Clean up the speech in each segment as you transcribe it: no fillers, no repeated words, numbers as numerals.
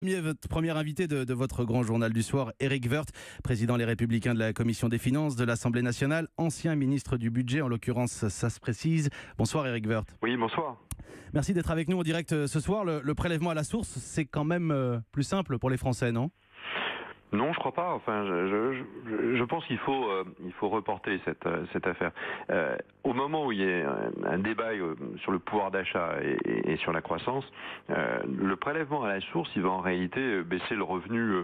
Votre premier invité de votre grand journal du soir, Éric Woerth, président Les Républicains de la Commission des Finances de l'Assemblée nationale, ancien ministre du Budget, en l'occurrence, ça se précise. Bonsoir Éric Woerth. Oui, bonsoir. Merci d'être avec nous en direct ce soir. Le prélèvement à la source, c'est quand même plus simple pour les Français, non ? Non, je crois pas. Enfin, je pense qu'il faut reporter cette affaire. Au moment où il y a un débat sur le pouvoir d'achat et sur la croissance, le prélèvement à la source, il va en réalité baisser le revenu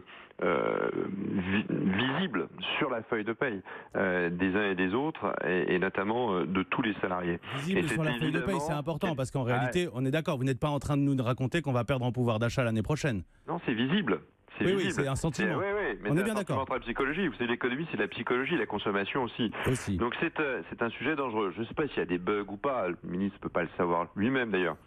visible sur la feuille de paye des uns et des autres, et notamment de tous les salariés. Visible sur la feuille de paye, c'est important, parce qu'en réalité, on est d'accord, vous n'êtes pas en train de nous raconter qu'on va perdre en pouvoir d'achat l'année prochaine. Non, c'est visible. Oui, c'est un sentiment. Oui, mais on est bien d'accord. Entre la psychologie, vous savez, l'économie, c'est la psychologie, la consommation aussi. Donc c'est un sujet dangereux. Je ne sais pas s'il y a des bugs ou pas. Le ministre ne peut pas le savoir lui-même d'ailleurs.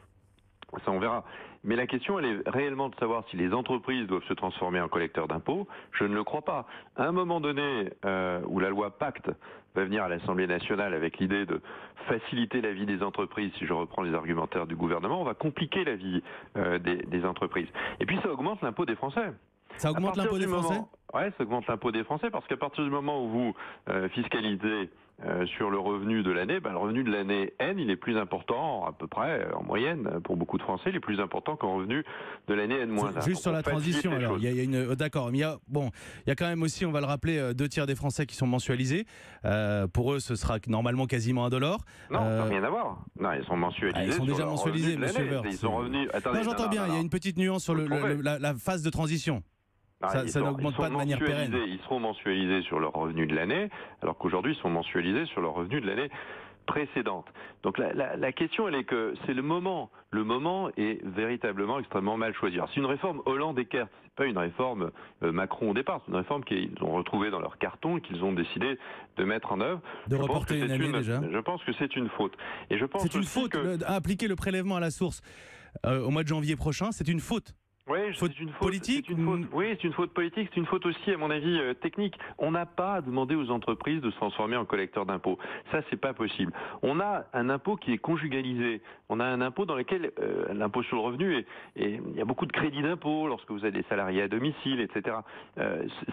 Ça, on verra. Mais la question, elle est réellement de savoir si les entreprises doivent se transformer en collecteurs d'impôts. Je ne le crois pas. À un moment donné, où la loi Pacte va venir à l'Assemblée nationale avec l'idée de faciliter la vie des entreprises, si je reprends les argumentaires du gouvernement, on va compliquer la vie des entreprises. Et puis ça augmente l'impôt des Français. Ça augmente l'impôt des Français ? Oui, ça augmente l'impôt des Français parce qu'à partir du moment où vous fiscalisez sur le revenu de l'année, le revenu de l'année N, il est plus important, à peu près, en moyenne, pour beaucoup de Français, il est plus important qu'un revenu de l'année N-1. Juste sur la transition, alors, il y a une... D'accord, mais il y a quand même aussi, on va le rappeler, 2 tiers des Français qui sont mensualisés. Pour eux, ce sera normalement quasiment $1. Non, ça n'a rien à voir. Non, ils sont mensualisés. Ils sont déjà mensualisés, monsieur Woerth. Ils sont revenus... Attendez, non, j'entends bien, il y a une petite nuance sur la phase de transition. Ça n'augmente pas de manière pérenne. Ils seront mensualisés sur leur revenu de l'année, alors qu'aujourd'hui, ils sont mensualisés sur leur revenu de l'année précédente. Donc la question, elle est que c'est le moment. Le moment est véritablement extrêmement mal choisi. Alors, c'est une réforme Hollande-Eckert. C'est pas une réforme Macron au départ. C'est une réforme qu'ils ont retrouvée dans leur carton et qu'ils ont décidé de mettre en œuvre. De reporter une année déjà. Je pense que c'est une faute. Et je pense c'est une faute appliquer le prélèvement à la source au mois de janvier prochain. C'est une faute. Oui, c'est une faute politique. Oui, c'est une faute politique. C'est une faute aussi, à mon avis, technique. On n'a pas demandé aux entreprises de se transformer en collecteurs d'impôts. Ça, c'est pas possible. On a un impôt qui est conjugalisé. On a un impôt dans lequel l'impôt sur le revenu et il y a beaucoup de crédits d'impôt lorsque vous avez des salariés à domicile, etc.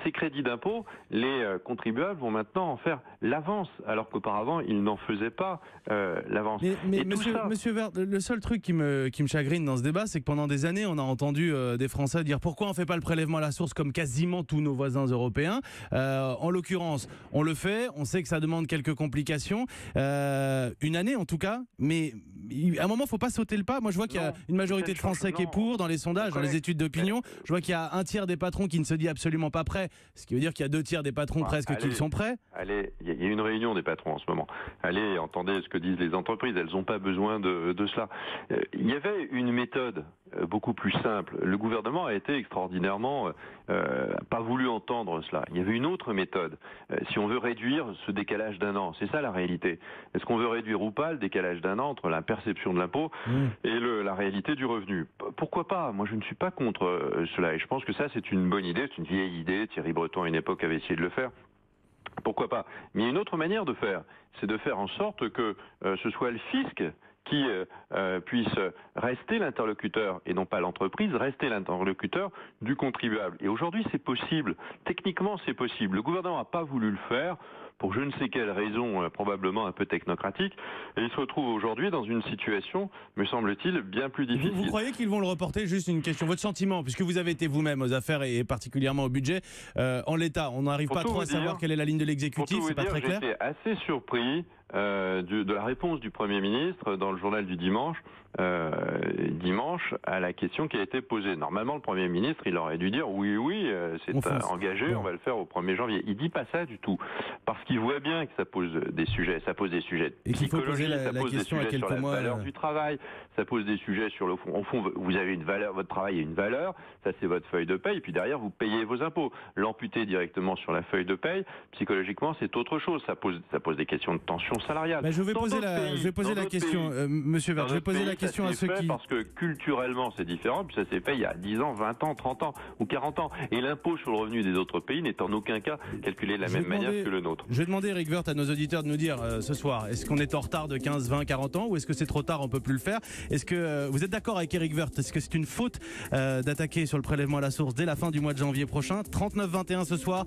Ces crédits d'impôt, les contribuables vont maintenant en faire l'avance, alors qu'auparavant ils n'en faisaient pas l'avance. Mais monsieur Woerth, le seul truc qui me chagrine dans ce débat, c'est que pendant des années, on a entendu des Français dire pourquoi on ne fait pas le prélèvement à la source comme quasiment tous nos voisins européens. En l'occurrence, on le fait, on sait que ça demande quelques complications, une année en tout cas, mais à un moment, il ne faut pas sauter le pas. Moi, je vois qu'il y a une majorité de Français qui est pour dans les sondages, dans les études d'opinion. Je vois qu'il y a 1 tiers des patrons qui ne se dit absolument pas prêt, ce qui veut dire qu'il y a 2 tiers des patrons presque qui sont prêts. Allez, il y a une réunion des patrons en ce moment. Allez, entendez ce que disent les entreprises, elles n'ont pas besoin de cela. Il y avait une méthode beaucoup plus simple. Le gouvernement a été extraordinairement pas voulu entendre cela. Il y avait une autre méthode. Si on veut réduire ce décalage d'1 an, c'est ça la réalité. Est-ce qu'on veut réduire ou pas le décalage d'1 an entre la perception de l'impôt et la réalité du revenu? Pourquoi pas? Moi, je ne suis pas contre cela. Et je pense que ça, c'est une bonne idée. C'est une vieille idée. Thierry Breton, à une époque, avait essayé de le faire. Pourquoi pas? Mais il y a une autre manière de faire. C'est de faire en sorte que ce soit le fisc qui puisse rester l'interlocuteur, et non pas l'entreprise, rester l'interlocuteur du contribuable. Et aujourd'hui, c'est possible. Techniquement, c'est possible. Le gouvernement n'a pas voulu le faire, pour je ne sais quelle raison, probablement un peu technocratique, et il se retrouve aujourd'hui dans une situation, me semble-t-il, bien plus difficile. Vous croyez qu'ils vont le reporter? Juste une question, votre sentiment, puisque vous avez été vous-même aux affaires et particulièrement au budget, en l'état, on n'arrive pas trop à savoir quelle est la ligne de l'exécutif, c'est pas très clair. J'étais assez surpris de la réponse du Premier ministre dans le journal du dimanche à la question qui a été posée. Normalement, le Premier ministre, il aurait dû dire oui, c'est engagé, on va le faire au 1er janvier. Il dit pas ça du tout, parce qu'il voit bien que ça pose des sujets et qu'il faut poser la question à quelques mois. La valeur du travail, ça pose des sujets sur le fond. Au fond, vous avez une valeur, votre travail a une valeur, ça c'est votre feuille de paye, et puis derrière vous payez vos impôts. L'amputer directement sur la feuille de paye, psychologiquement, c'est autre chose. Ça pose des questions de tension salariale. Je vais poser la question, monsieur Woerth. Je vais poser la question question à ceux qui... Parce que culturellement, c'est différent, puis ça s'est fait il y a 10 ans, 20 ans, 30 ans ou 40 ans. Et l'impôt sur le revenu des autres pays n'est en aucun cas calculé de la même manière que le nôtre. Je vais demander, Eric Woerth, à nos auditeurs de nous dire ce soir, est-ce qu'on est en retard de 15, 20, 40 ans ou est-ce que c'est trop tard, on peut plus le faire? Est-ce que vous êtes d'accord avec Eric Woerth? Est-ce que c'est une faute d'attaquer sur le prélèvement à la source dès la fin du mois de janvier prochain? 39-21 ce soir.